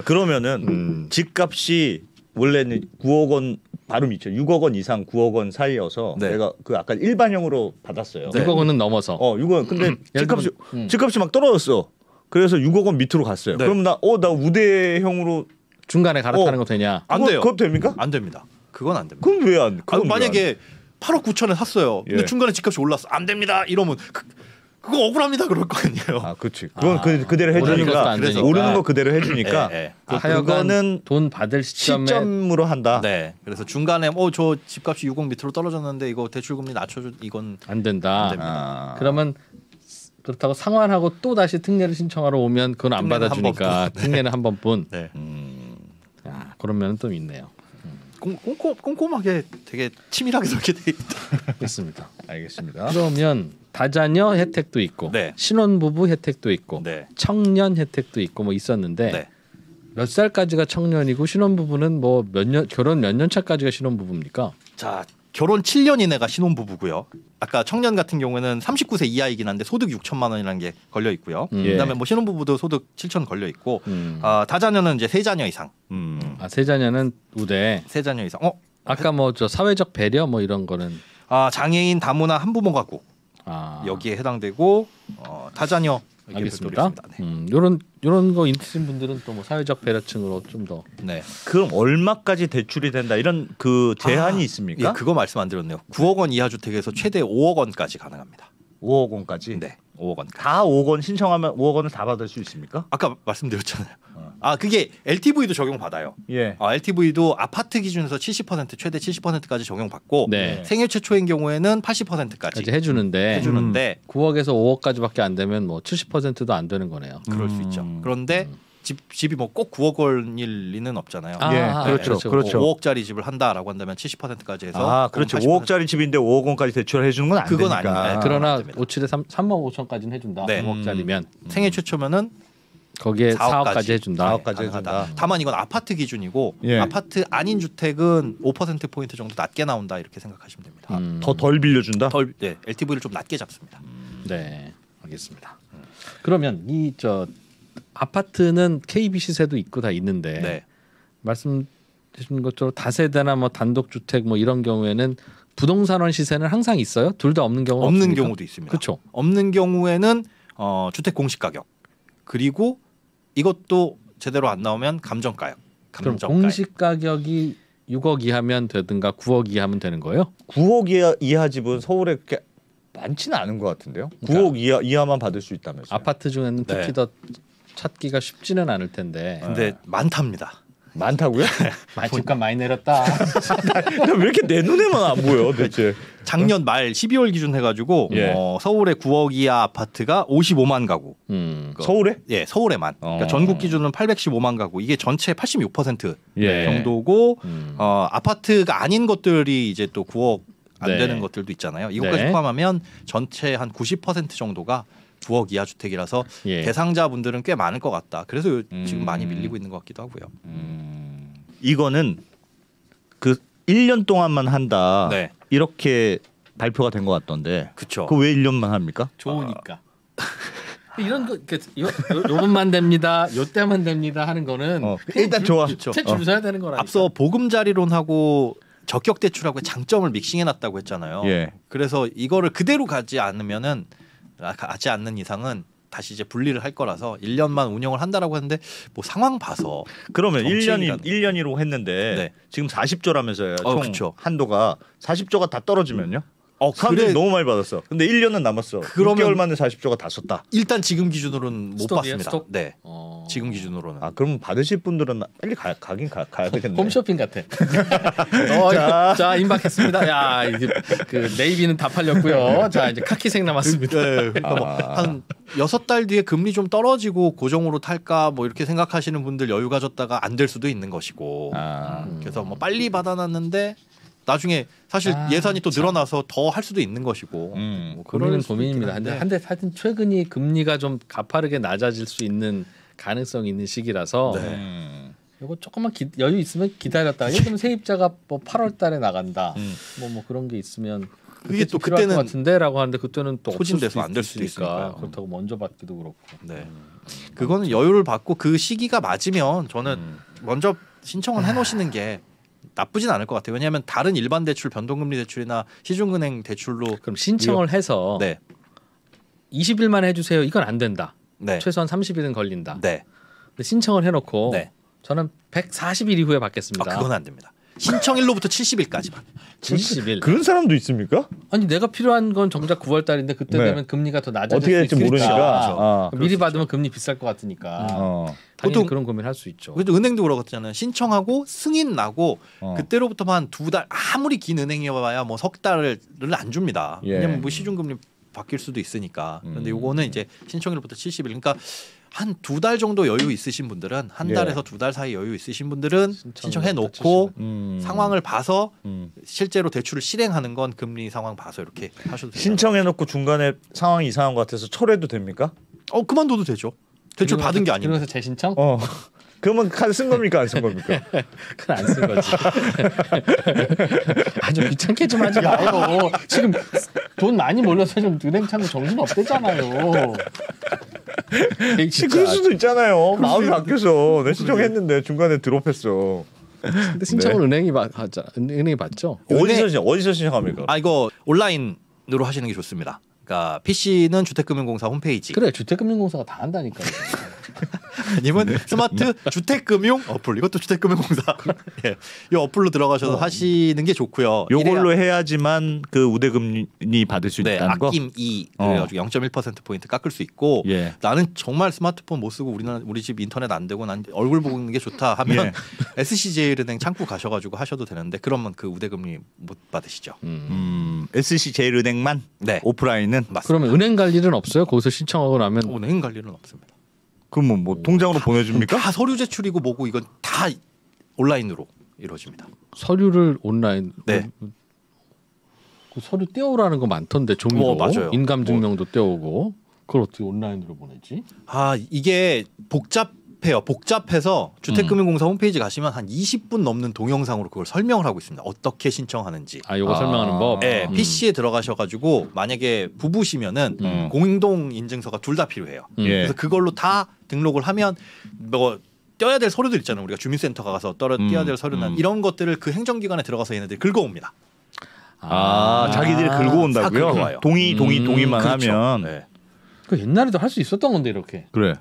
그러면은 집값이 원래는 9억 원 발음 있죠. 6억 원 이상 9억 원 사이여서 네. 내가 그 아까 일반형으로 받았어요. 6억 원은 넘어서. 6억 원. 근데 집값이 들면, 집값이 막 떨어졌어. 그래서 6억 원 밑으로 갔어요. 네. 그럼 나 우대형으로 중간에 갈아타는 거 되냐? 안 돼요. 그거 됩니까? 안 됩니다. 그건 안 됩니다. 그럼 왜 안? 만약에 8억 9천에 샀어요. 근데 예. 중간에 집값이 올랐어. 안 됩니다. 이러면 그거 억울합니다. 그럴 거 아니에요. 그렇지. 그건 그대로 오르는 것도 해주니까 안 되니까. 오르는 거 그대로 해주니까 예, 예. 하여간 그거는 돈 받을 시점으로 한다. 네. 그래서 중간에 저 집값이 6억 밑으로 떨어졌는데 이거 대출금리 낮춰줘 이건 안 된다. 안 됩니다. 그러면 그렇다고 상환하고 또 다시 특례를 신청하러 오면 그건 안 특례는 받아주니까 한 번뿐. 특례는 한 번뿐. 네. 그러면 또 있네요. 꼼꼼하게 되게 치밀하게 설계돼 있다. 됐습니다. 알겠습니다. 그러면 다자녀 혜택도 있고 네. 신혼부부 혜택도 있고 네. 청년 혜택도 있고 뭐 있었는데 네. 몇 살까지가 청년이고 신혼부부는 뭐 결혼 몇 년 차까지가 신혼부부입니까? 자, 결혼 7년 이내가 신혼부부고요. 아까 청년 같은 경우에는 39세 이하이긴 한데 소득 6천만 원이라는 게 걸려 있고요. 그다음에 뭐 신혼부부도 소득 7천 걸려 있고 다자녀는 이제 3자녀 이상. 세자녀는 우대. 3자녀 이상. 아까 뭐 저 사회적 배려 뭐 이런 거는 장애인 다문화 한부모 가구 여기에 해당되고 다자녀 알겠습니다. 요런 거 있으신 분들은 또 뭐 사회적 배려층으로 좀 더. 네. 그럼 얼마까지 대출이 된다 이런 그 제한이 있습니까? 예, 그거 말씀 안 드렸네요. 9억 원 이하 주택에서 최대 5억 원까지 가능합니다. 5억 원까지. 네. 5억 원. 다 5억 원 신청하면 5억 원을 다 받을 수 있습니까? 아까 말씀드렸잖아요. 그게 LTV도 적용받아요. 예. LTV도 아파트 기준에서 70% 최대 70%까지 적용받고 네. 생애 최초인 경우에는 80%까지 해주는데 9억에서 5억까지밖에 안 되면 뭐 70%도 안 되는 거네요. 그럴 수 있죠. 그런데 집이 뭐 꼭 9억 원일 리는 없잖아요. 그렇죠. 5억짜리 집을 한다라고 한다면 70%까지 해서 그렇죠. 5억짜리 집인데 5억 원까지 대출해 주는 건 안 그건 되니까. 아닙니다. 그러나 안 됩니다. 5칠에 3억 5천까지는 해준다. 네. 5억짜리면 생애 최초면은 거기에 4억까지 4억까지 해준다. 4억까지 해준다. 다만 이건 아파트 기준이고 예. 아파트 아닌 주택은 5% 포인트 정도 낮게 나온다 이렇게 생각하시면 됩니다. 더 덜 빌려준다. LTV를 좀 낮게 잡습니다. 네, 알겠습니다. 그러면 이 아파트는 KB 시세도 있고 다 있는데 네. 말씀하신 것처럼 다세대나 뭐 단독주택 뭐 이런 경우에는 부동산원 시세는 항상 있어요? 둘 다 없는 경우는 없는 없습니까? 경우도 있습니다. 그렇죠. 없는 경우에는 주택 공시 가격 그리고 이것도 제대로 안 나오면 감정가액. 그럼 공시 가격이 6억 이하면 되든가 9억 이하면 되는 거예요? 9억 이하 집은 서울에 그렇게 많지는 않은 것 같은데요. 9억 이하만 받을 수 있다면서요. 아파트 중에는 특히 더 찾기가 쉽지는 않을 텐데. 근데 많답니다. 많다고요? 집값 많이 내렸다. 왜 이렇게 내 눈에만 안 보여 대체? 작년 말 12월 기준 해가지고 예. 서울의 9억 이하 아파트가 55만 가구. 서울에? 예, 서울에만. 그러니까 전국 기준은 815만 가구. 이게 전체 86% 예. 정도고 아파트가 아닌 것들이 이제 또 9억 안 네. 되는 것들도 있잖아요. 이것까지 네. 포함하면 전체 한 90% 정도가 9억 이하 주택이라서 예. 대상자분들은 꽤 많을 것 같다. 그래서 지금 많이 밀리고 있는 것 같기도 하고요. 이거는 그 1년 동안만 한다. 네. 이렇게 발표가 된 것 같던데. 그렇죠. 그 왜 1년만 합니까? 좋으니까. 이런 거 요번만 됩니다. 요때만 됩니다 하는 거는 일단 좋아. 줄 서야 되는 거라니까. 앞서 보금자리론하고 적격 대출하고의 장점을 믹싱해놨다고 했잖아요. 예. 그래서 이거를 그대로 가지 않는 이상은 다시 이제 분리를 할 거라서 1년만 운영을 한다라고 했는데 뭐 상황 봐서 그러면 정치인이라는- 1년이로 했는데 네. 지금 40조라면서요. 총 그쵸. 한도가 40조가 다 떨어지면요? 그래 사람들이 너무 많이 받았어. 근데 1년은 남았어. 그러면- 6개월 만에 40조가 다 썼다. 일단 지금 기준으로는 못 스톱이에요? 받습니다. 스톱? 네, 지금 기준으로는. 아 그럼 받으실 분들은 빨리 가긴 가야겠네. 홈쇼핑 같아. 자 임박했습니다. 야 이제 그 네이비는 다 팔렸고요. 자 이제 카키색 남았습니다. 네, 그러니까 뭐한 6달 뒤에 금리 좀 떨어지고 고정으로 탈까 뭐 이렇게 생각하시는 분들 여유 가졌다가 안 될 수도 있는 것이고. 그래서 뭐 빨리 받아놨는데 나중에 사실 예산이 또 늘어나서 더 할 수도 있는 것이고. 뭐 그럴 고민은 수도 고민입니다. 있긴 한데. 한데 하여튼 최근이 금리가 좀 가파르게 낮아질 수 있는 가능성이 있는 시기라서 이거 조금만 여유 있으면 기다렸다가 예를 들면 세입자가 뭐 8월달에 나간다. 뭐 그런 게 있으면 그게 또 필요할 것 그때는 같은데라고 하는데 그때는 또 소진돼서 안 될 수도 있으니까 있으니까요. 그렇다고 먼저 받기도 그렇고. 네. 그거는 여유를 받고 그 시기가 맞으면 저는 먼저 신청을 해놓으시는 게 나쁘진 않을 것 같아요. 왜냐하면 다른 일반 대출, 변동금리 대출이나 시중은행 대출로 그럼 신청을 해서 네, 20일만 해주세요. 이건 안 된다. 네, 최소한 30일은 걸린다. 네. 근데 신청을 해놓고 네. 저는 140일 이후에 받겠습니다. 그건 안 됩니다. 신청일로부터 70일까지만. 70일. 그런 사람도 있습니까? 아니 내가 필요한 건 정작 9월 달인데 그때 네. 되면 금리가 더 낮아질 어떻게 될지 수 있으니까. 모르니까. 미리 받으면 금리 비쌀 것 같으니까 당연히 보통 그런 고민 할 수 있죠. 그래도 은행도 그러거든요. 신청하고 승인 나고 그때로부터 한 2달 아무리 긴 은행이어봐야 뭐 석 달을 안 줍니다. 예. 왜냐면 뭐 시중금리 바뀔 수도 있으니까. 그런데 요거는 이제 신청일부터 70일. 그러니까 한 2달 정도 여유 있으신 분들은 한 예. 달에서 2달 사이 여유 있으신 분들은 신청해 신청일부터 놓고 70일. 상황을 봐서 실제로 대출을 실행하는 건 금리 상황 봐서 이렇게 하셔도 돼요. 신청해놓고 중간에 상황이 이상한 것 같아서 철회도 됩니까? 그만둬도 되죠. 대출 받은 게 아니고. 그래서 재신청? 그러면 카드 쓴 겁니까 안 쓴 겁니까? 그건 안 쓴 거지. 아주 귀찮게 좀 하지 마요. 지금 돈 많이 몰려서 좀 은행 찾는 정신 없대잖아요. 그럴 수도 있잖아요. 마음이 바뀌어서 내 신청했는데 중간에 드롭했어. 근데 신청을 은행이 받죠. 어디서 신청합니까? 이거 온라인으로 하시는 게 좋습니다. 그러니까 PC는 주택금융공사 홈페이지. 그래 주택금융공사가 다 한다니까요. 아니면 스마트 주택금융 어플. 이것도 주택금융공사. 예. 이 어플로 들어가셔서 하시는 게 좋고요. 요걸로 해야지만 그 우대금리 받을 수 네, 있다는 거. 아낌 2 그래가지고 0.1% 포인트 깎을 수 있고. 예. 나는 정말 스마트폰 못 쓰고 우리 집 인터넷 안 되고 난 얼굴 보고 있는 게 좋다 하면 예. SC제일은행 창구 가셔가지고 하셔도 되는데 그러면 그 우대금리 못 받으시죠. SC제일은행만 네. 오프라인은 맞습니다. 그러면 은행 갈 일은 없어요? 거기서 신청하고 나면 은행 갈 일은 없습니다. 그러면 뭐 통장으로 보내줍니까? 다 서류 제출이고 뭐고 이건 다 온라인으로 이루어집니다. 서류를 온라인 네. 그 서류 떼오라는 거 많던데 종이로 맞아요. 인감증명도 떼오고 그걸 어떻게 온라인으로 보내지? 이게 복잡해서 주택금융공사 홈페이지 가시면 한 20분 넘는 동영상으로 그걸 설명을 하고 있습니다. 어떻게 신청하는지. 요거 설명하는 법. 네, PC에 들어가셔가지고 만약에 부부시면은 공동 인증서가 둘 다 필요해요. 예. 그래서 그걸로 다 등록을 하면 뭐 떼어야 될 서류들 있잖아요. 우리가 주민센터 가서 떼어야 될 서류나 이런 것들을 그 행정기관에 들어가서 얘네들이 긁어옵니다. 자기들이 긁어 온다고요? 다 긁어와요. 동의만 그렇죠. 하면 네. 그 옛날에도 할 수 있었던 건데 이렇게 그래.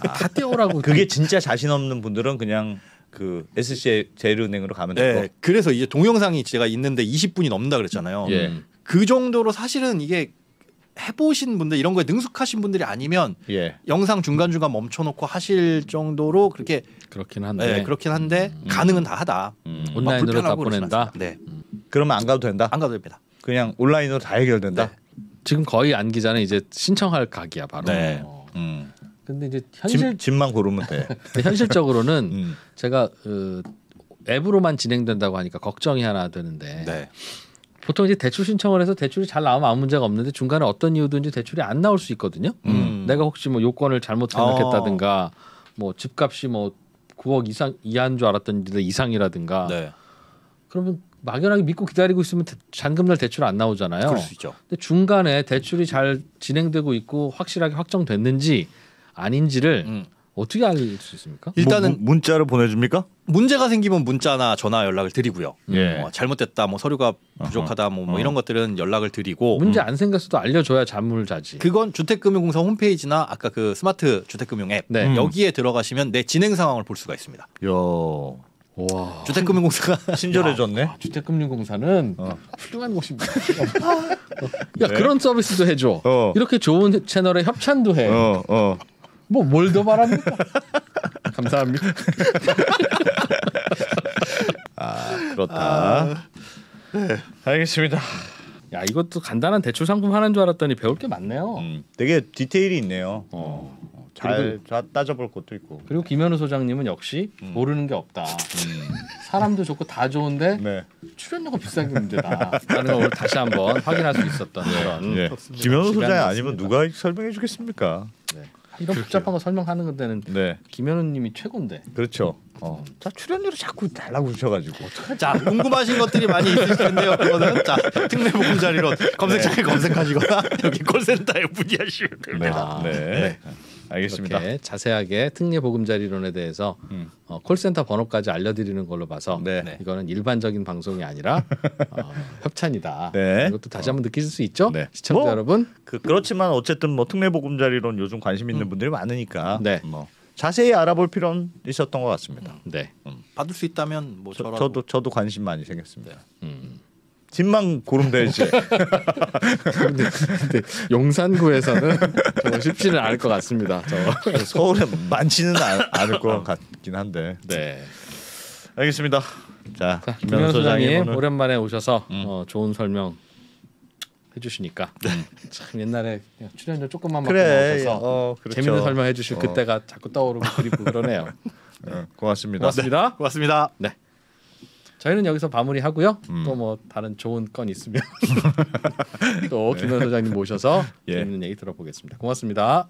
다 떼오라고. 그게 진짜 자신 없는 분들은 그냥 그 SC제일은행으로 가면 네, 되고. 그래서 이제 동영상이 제가 있는데 20분이 넘는다 그랬잖아요. 예. 그 정도로 사실은 이게 해보신 분들 이런 거에 능숙하신 분들이 아니면 예. 영상 중간중간 멈춰놓고 하실 정도로 그렇긴 한데 그렇긴 한데 가능은 다 하다. 온라인으로 다 불편하고 그러진 보낸다. 않습니다. 네. 그러면 안 가도 된다. 안 가도 됩니다. 그냥 온라인으로 다 해결된다. 네. 지금 거의 안 기자는 이제 신청할 각이야 바로. 네. 근데 이제 집만 고르면 돼. 현실적으로는 제가 앱으로만 진행된다고 하니까 걱정이 하나 되는데 네. 보통 이제 대출 신청을 해서 대출이 잘 나오면 아무 문제가 없는데 중간에 어떤 이유든지 대출이 안 나올 수 있거든요. 내가 혹시 뭐 요건을 잘못 생각했다든가 뭐 집값이 뭐 9억 이상 이하인 줄 알았던데 이상이라든가 네. 그러면 막연하게 믿고 기다리고 있으면 잔금날 대출 안 나오잖아요. 그럴 수 있죠. 근데 중간에 대출이 잘 진행되고 있고 확실하게 확정됐는지 아닌지를 어떻게 알 수 있습니까? 일단은 문자로 보내줍니까? 문제가 생기면 문자나 전화 연락을 드리고요. 예. 잘못됐다, 뭐 서류가 부족하다, 뭐 이런 것들은 연락을 드리고 문제 안 생겼어도 알려줘야 잔물자지. 그건 주택금융공사 홈페이지나 아까 그 스마트 주택금융 앱 네. 여기에 들어가시면 내 진행 상황을 볼 수가 있습니다. 요. 와. 아, 주택금융공사가 친절해졌네. 주택금융공사는 훌륭한 곳입니다. 야 네. 그런 서비스도 해줘. 이렇게 좋은 채널에 협찬도 해. 뭐 뭘 더 바랍니까? 감사합니다. 그렇다. 네. 알겠습니다. 야 이것도 간단한 대출 상품 하나인 줄 알았더니 배울 게 많네요. 되게 디테일이 있네요. 잘 그리고- 따져볼 것도 있고. 그리고 김현우 소장님은 역시 모르는 게 없다. 사람도 좋고 다 좋은데 네. 출연료가 비싼 게 문제다. 라는 걸 오늘 다시 한번 확인할 수 있었던 그런 예. 김현우 소장이 시간이었습니다. 아니면 누가 설명해 주겠습니까? 이런 복잡한 거 설명하는 데는 네. 김현우님이 최고인데. 그렇죠. 자 출연료를 자꾸 달라고 그러셔가지고. 자 궁금하신 것들이 많이 있을 텐데요. 그거는 자 특례보금자리로 검색창에 검색하시거나 여기 콜센터에 문의하시면 됩니다. 네. 알겠습니다. 이렇게 자세하게 특례보금자리론에 대해서 콜센터 번호까지 알려드리는 걸로 봐서 네. 이거는 일반적인 방송이 아니라 협찬이다. 네. 이것도 다시 한번 느끼실 수 있죠, 네. 시청자 뭐, 여러분. 그렇지만 어쨌든 뭐 특례보금자리론 요즘 관심 있는 분들이 많으니까 네. 뭐 자세히 알아볼 필요는 있었던 것 같습니다. 네. 받을 수 있다면 뭐 저라도 저도 관심 많이 생겼습니다. 집만 고르면 되지. 근데 용산구에서는 정말 쉽지는 않을 것 같습니다. 서울에 많지는 않을 것 같긴 한데. 네. 알겠습니다. 자, 김현우 소장님 오늘 오랜만에 오셔서 좋은 설명 해주시니까 참 옛날에 그냥 출연료 조금만 받고 나오셔서 그렇죠. 재밌는 설명해 주실 그때가 자꾸 떠오르고 그립고 그러네요. 고맙습니다. 고맙습니다. 고맙습니다. 네. 저희는 여기서 마무리하고요. 또 뭐 다른 좋은 건 있으면 또 김현우 소장님 모셔서 예. 재밌는 얘기 들어보겠습니다. 고맙습니다.